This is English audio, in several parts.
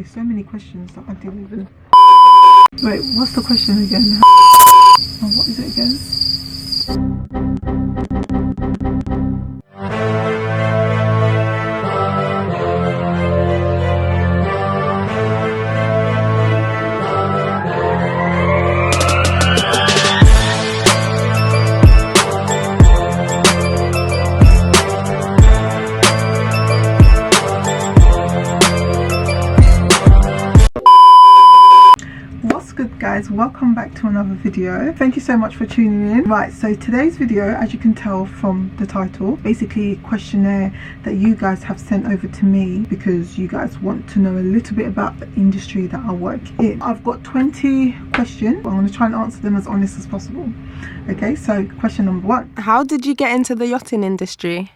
there's so many questions that I didn't even... Wait, what's the question again? Oh, what is it again? Guys, welcome back to another video. Thank you so much for tuning in. Right, so today's video, as you can tell from the title, basically a questionnaire that you guys have sent over to me because you guys want to know a little bit about the industry that I work in. I've got 20 questions. I'm going to try and answer them as honest as possible. Okay, so question number 1. How did you get into the yachting industry?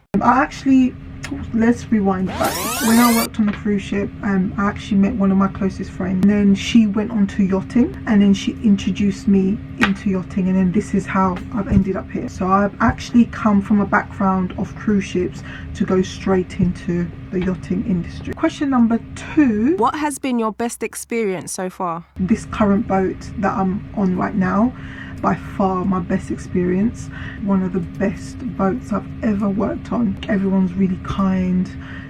Let's rewind back. When I worked on a cruise ship, I actually met one of my closest friends, and then she went on to yachting, and then she introduced me into yachting, and then this is how I've ended up here. So I've actually come from a background of cruise ships to go straight into the yachting industry. Question number 2. What has been your best experience so far? This current boat that I'm on right now, by far my best experience. One of the best boats I've ever worked on. Everyone's really kind.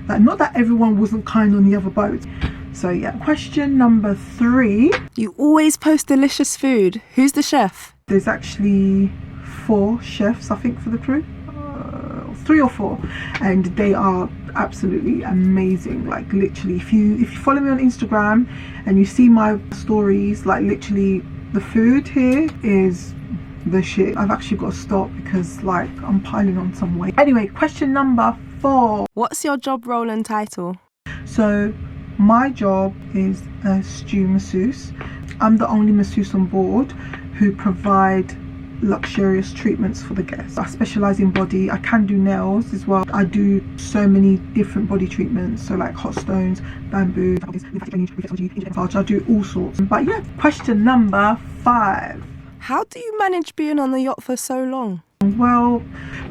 Like, not that everyone wasn't kind on the other boats. So yeah. Question number 3. You always post delicious food. Who's the chef? There's actually 4 chefs, I think, for the crew. 3 or 4, and they are absolutely amazing. Like, literally, if you follow me on Instagram and you see my stories, like, literally the food here is the shit. I've actually got to stop because, like, I'm piling on some weight. Anyway, question number 4. What's your job role and title? So my job is a stew masseuse. I'm the only masseuse on board who provide luxurious treatments for the guests. I specialize in body. I can do nails as well. I do so many different body treatments, so like hot stones, bamboo, I do all sorts. But yeah, question number 5. How do you manage being on the yacht for so long? Well,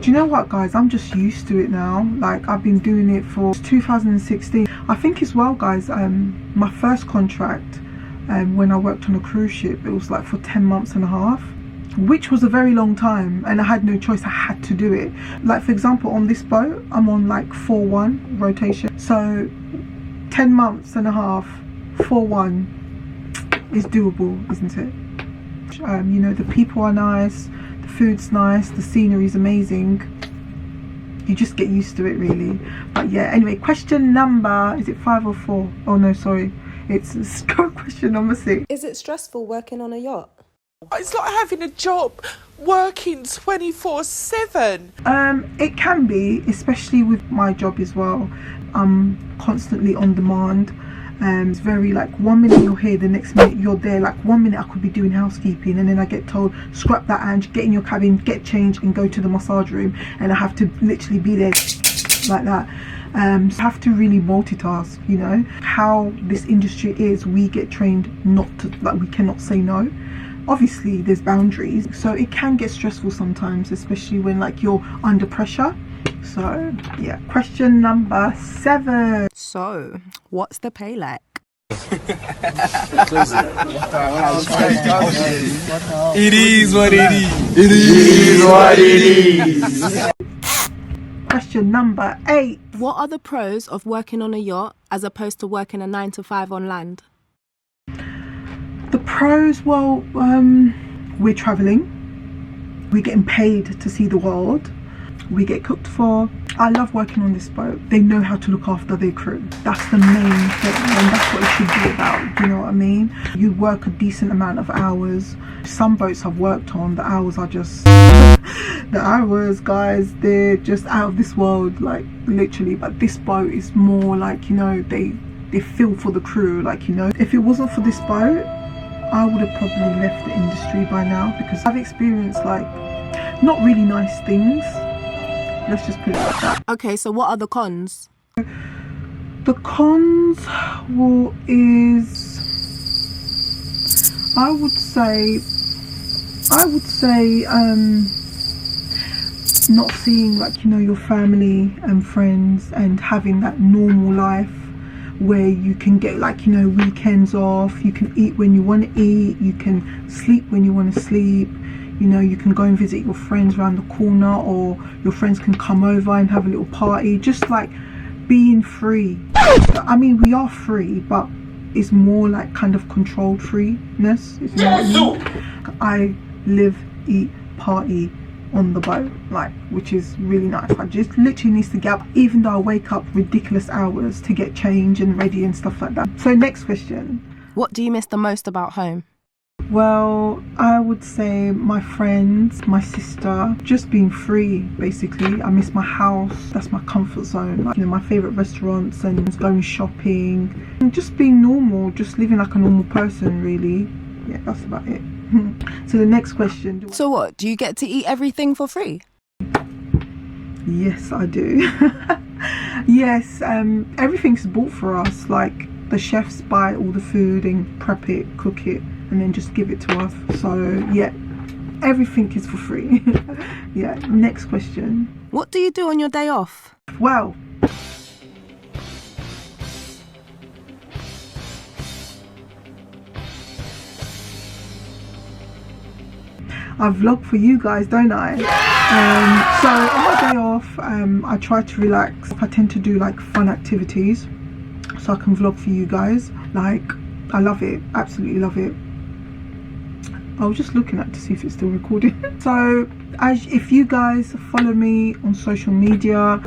do you know what, guys, I'm just used to it now. Like, I've been doing it for 2016. I think as well, guys, my first contract when I worked on a cruise ship, it was like for 10 months and a half, which was a very long time, and I had no choice. I had to do it. Like, for example, on this boat, I'm on like 4-1 rotation, so 10 months and a half 4-1 is doable, isn't it? You know, the people are nice, the food's nice, the scenery's amazing. You just get used to it, really. But yeah, anyway, question number, is it 5 or 4? Oh no, sorry, it's question number 6. Is it stressful working on a yacht? It's like having a job, working 24/7. It can be, especially with my job as well. I'm constantly on demand. It's very, like, 1 minute you're here, the next minute you're there. Like, 1 minute I could be doing housekeeping, and then I get told, scrap that and get in your cabin, get changed and go to the massage room, and I have to literally be there like that. I have to really multitask, you know. How this industry is, we get trained not to, like, we cannot say no. Obviously there's boundaries, so it can get stressful sometimes, especially when, like, you're under pressure. So yeah. Question number 7. So what's the pay like? It is what it is. It is what it is. Question number 8. What are the pros of working on a yacht as opposed to working a 9 to 5 on land? The pros, well, we're traveling, we're getting paid to see the world, we get cooked for. I love working on this boat. They know how to look after their crew. That's the main thing, and that's what it should be about. Do you know what I mean? You work a decent amount of hours. Some boats I've worked on, the hours are just the hours, guys, they're just out of this world, like, literally. But this boat is more like, you know, they feel for the crew. Like, you know, if it wasn't for this boat, I would have probably left the industry by now, because I've experienced, like, not really nice things. Let's just put it like that. Okay, so what are the cons? The cons, well, is, I would say not seeing, like, you know, your family and friends and having that normal life where you can get, like, you know, weekends off. You can eat when you want to eat, you can sleep when you want to sleep, you know, you can go and visit your friends around the corner, or your friends can come over and have a little party. Just like being free. I mean, we are free, but it's more like kind of controlled freeness, if you know what I mean. I live, eat, party on the boat, like, which is really nice. I just literally need to get up, even though I wake up ridiculous hours to get changed and ready and stuff like that. So next question. What do you miss the most about home? Well, I would say my friends, my sister, just being free, basically. I miss my house. That's my comfort zone. Like, you know, my favourite restaurants and going shopping. And just being normal, just living like a normal person, really. Yeah, that's about it. So the next question. So what, do you get to eat everything for free? Yes, I do. Yes, everything's bought for us. Like, the chefs buy all the food and prep it, cook it, and then just give it to us. So yeah, everything is for free. Yeah, next question. What do you do on your day off? Well, I vlog for you guys, don't I? So on my day off, I try to relax. I tend to do like fun activities so I can vlog for you guys. Like, I love it, absolutely love it. I was just looking at to see if it's still recording. So if you guys follow me on social media,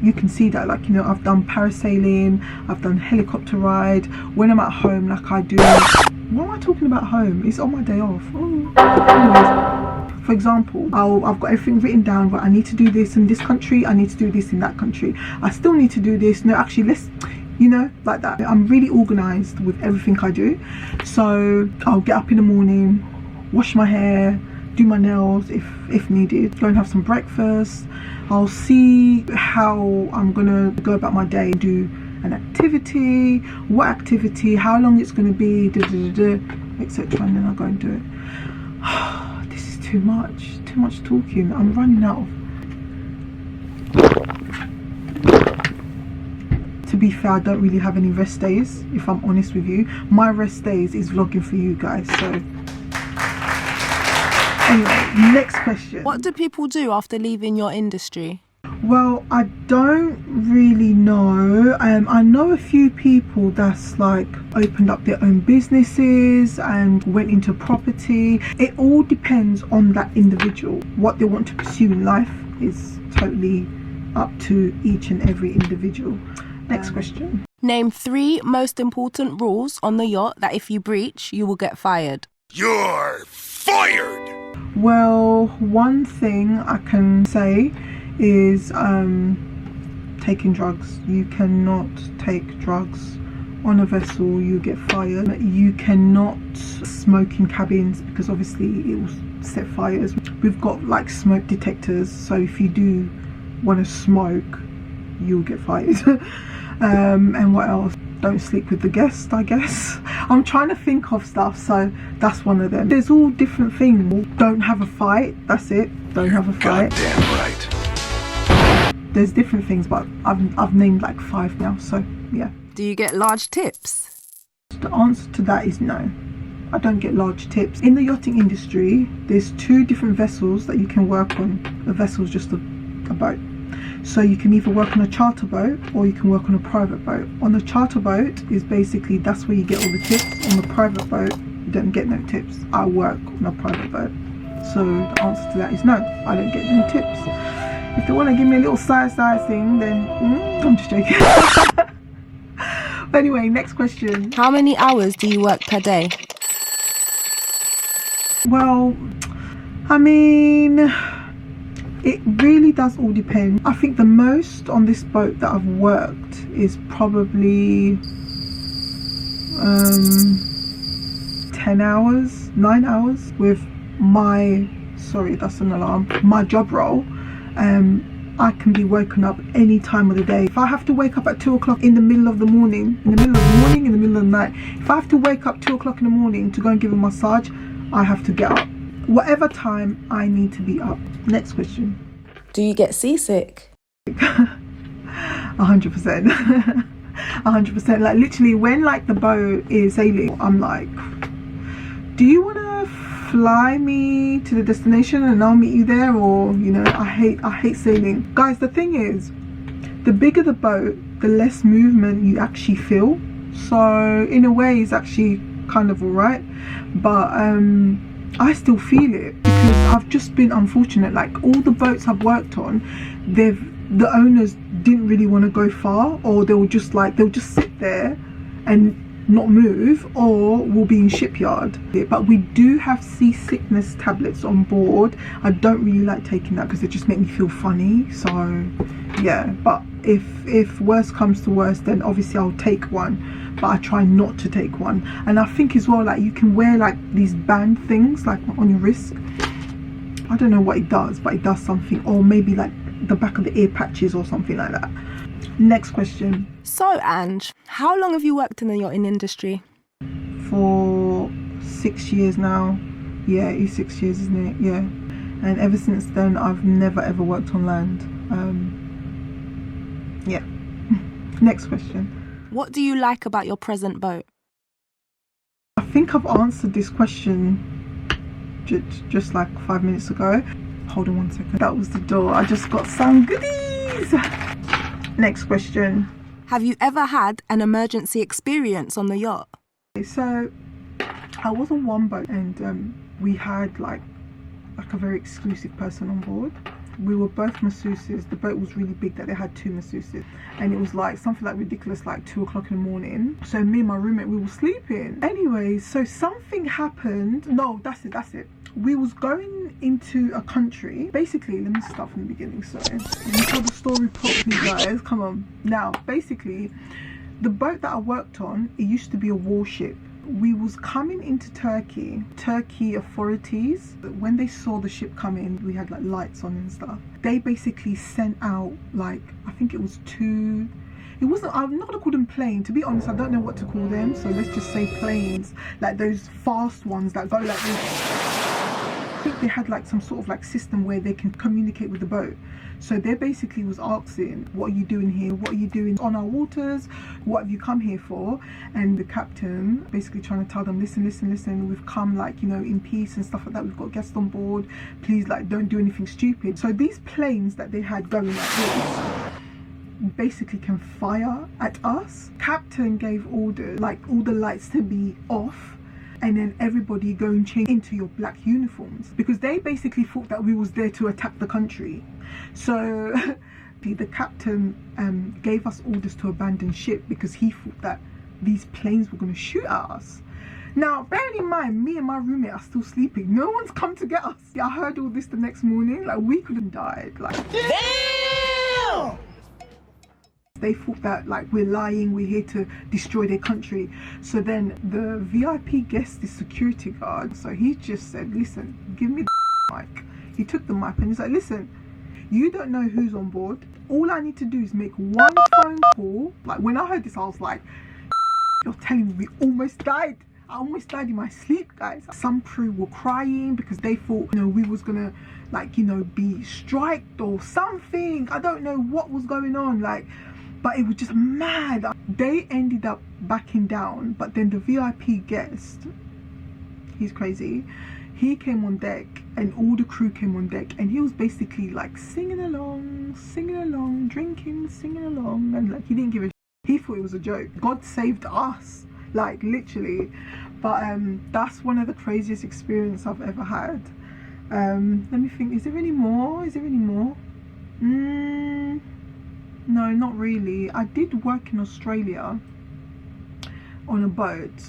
you can see that, like, you know, I've done parasailing, I've done helicopter ride. When I'm at home, like I do, what am I talking about home? It's on my day off. Oh. Anyways, for example, I've got everything written down, but I need to do this in this country, I need to do this in that country, I still need to do this. No, actually, let's, you know, like that. I'm really organized with everything I do. So I'll get up in the morning, wash my hair, do my nails if needed, go and have some breakfast. I'll see how I'm gonna go about my day, do an activity, what activity, how long it's gonna be, etc., and then I'll go and do it. This is too much talking. I'm running out of... To be fair, I don't really have any rest days, if I'm honest with you. My rest days is vlogging for you guys. So anyway, next question. What do people do after leaving your industry? Well, I don't really know. I know a few people that's like opened up their own businesses and went into property. It all depends on that individual. What they want to pursue in life is totally up to each and every individual. Next question. Name 3 most important rules on the yacht that if you breach, you will get fired. You're fired! Well, one thing I can say is taking drugs. You cannot take drugs on a vessel, you get fired. You cannot smoke in cabins because obviously it will set fires. We've got like smoke detectors, so if you do want to smoke, you'll get fired. And what else? Don't sleep with the guest, I guess. I'm trying to think of stuff, so that's one of them. There's all different things. Don't have a fight, that's it. Don't have a fight. Goddamn right. There's different things, but I've named like 5 now, so yeah. Do you get large tips? The answer to that is no. I don't get large tips. In the yachting industry, there's 2 different vessels that you can work on. A vessel's just a boat. So you can either work on a charter boat or you can work on a private boat. On the charter boat is basically, that's where you get all the tips. On the private boat, you don't get no tips. I work on a private boat. So the answer to that is no, I don't get no tips. If they want to give me a little side thing, then I'm just joking. But anyway, next question. How many hours do you work per day? Well, I mean, it really does all depend. I think the most on this boat that I've worked is probably 10 hours, 9 hours with my, sorry, that's an alarm, my job role. I can be woken up any time of the day. If I have to wake up at 2 o'clock in the middle of the morning, in the middle of the night, if I have to wake up 2 o'clock in the morning to go and give a massage, I have to get up. Whatever time I need to be up. Next question. Do you get seasick? 100%. 100%. Like literally when like the boat is sailing, I'm like, do you want to fly me to the destination and I'll meet you there? Or, you know, I hate sailing. Guys, the thing is, the bigger the boat, the less movement you actually feel. So in a way it's actually kind of alright, but I still feel it because I've just been unfortunate. Like all the boats I've worked on, the owners didn't really want to go far, or they'll just sit there and not move, or we'll be in shipyard. But we do have seasickness tablets on board. I don't really like taking that because they just make me feel funny. So yeah, but if worse comes to worse, then obviously I'll take one, but I try not to take one. And I think as well, like you can wear like these band things like on your wrist. I don't know what it does, but it does something. Or maybe like the back of the ear patches or something like that. Next question. So Ange, how long have you worked in the yachting industry? For 6 years now. Yeah, it's 6 years, isn't it? Yeah. And ever since then I've never ever worked on land. Yeah. Next question. What do you like about your present boat? I think I've answered this question just like 5 minutes ago. Hold on 1 second. That was the door. I just got some goodies. Next question. Have you ever had an emergency experience on the yacht? So I was on one boat and we had like a very exclusive person on board. We were both masseuses. The boat was really big that they had 2 masseuses, and it was like something like ridiculous, like 2 o'clock in the morning. So me and my roommate, we were sleeping. Anyway, so something happened. No, that's it. We was going into a country. Basically, let me start from the beginning. So let me tell the story properly, guys. Come on. Now, basically, the boat that I worked on, it used to be a warship. We was coming into Turkey authorities, when they saw the ship come in, we had like lights on and stuff. They basically sent out like, I think it was 2, it wasn't, I'm not gonna call them planes, to be honest. I don't know what to call them, so let's just say planes, like those fast ones that go like this. I think they had like some sort of like system where they can communicate with the boat. So they basically was asking, what are you doing here? What are you doing on our waters? What have you come here for? And the captain basically trying to tell them, listen, we've come like, you know, in peace and stuff like that. We've got guests on board. Please, like, don't do anything stupid. So these planes that they had going like this basically can fire at us. Captain gave orders, like all the lights to be off, and then everybody go and change into your black uniforms, because they basically thought that we was there to attack the country. So the captain gave us orders to abandon ship because he thought that these planes were going to shoot at us. Now, bearing in mind, me and my roommate are still sleeping. No one's come to get us. I heard all this the next morning. Like, we could have died. Like, damn! They thought that like we're lying, we're here to destroy their country. So then the VIP guest, the security guard, so he just said, listen, give me the mic. He took the mic and he's like, listen, you don't know who's on board. All I need to do is make one phone call. Like, when I heard this, I was like, you're telling me we almost died? I almost died in my sleep, guys. Some crew were crying because they thought, you know, we was gonna like, you know, be striked or something. I don't know what was going on, like, but it was just mad. They ended up backing down, but then the VIP guest, he's crazy. He came on deck and all the crew came on deck, and he was basically like singing along, drinking, singing along, and like he didn't give a shit. He thought it was a joke. God saved us, like literally. But that's one of the craziest experiences I've ever had. Let me think, is there any more? No, not really. I did work in Australia on a boat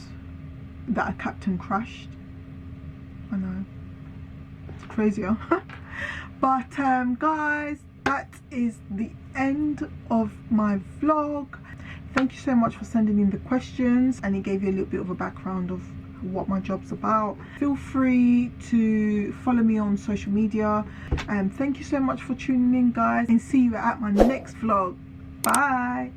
that a captain crashed. I know, it's crazy, huh? But guys, that is the end of my vlog. Thank you so much for sending in the questions, and it gave you a little bit of a background of what my job's about. Feel free to follow me on social media, and thank you so much for tuning in, guys, and see you at my next vlog. Bye.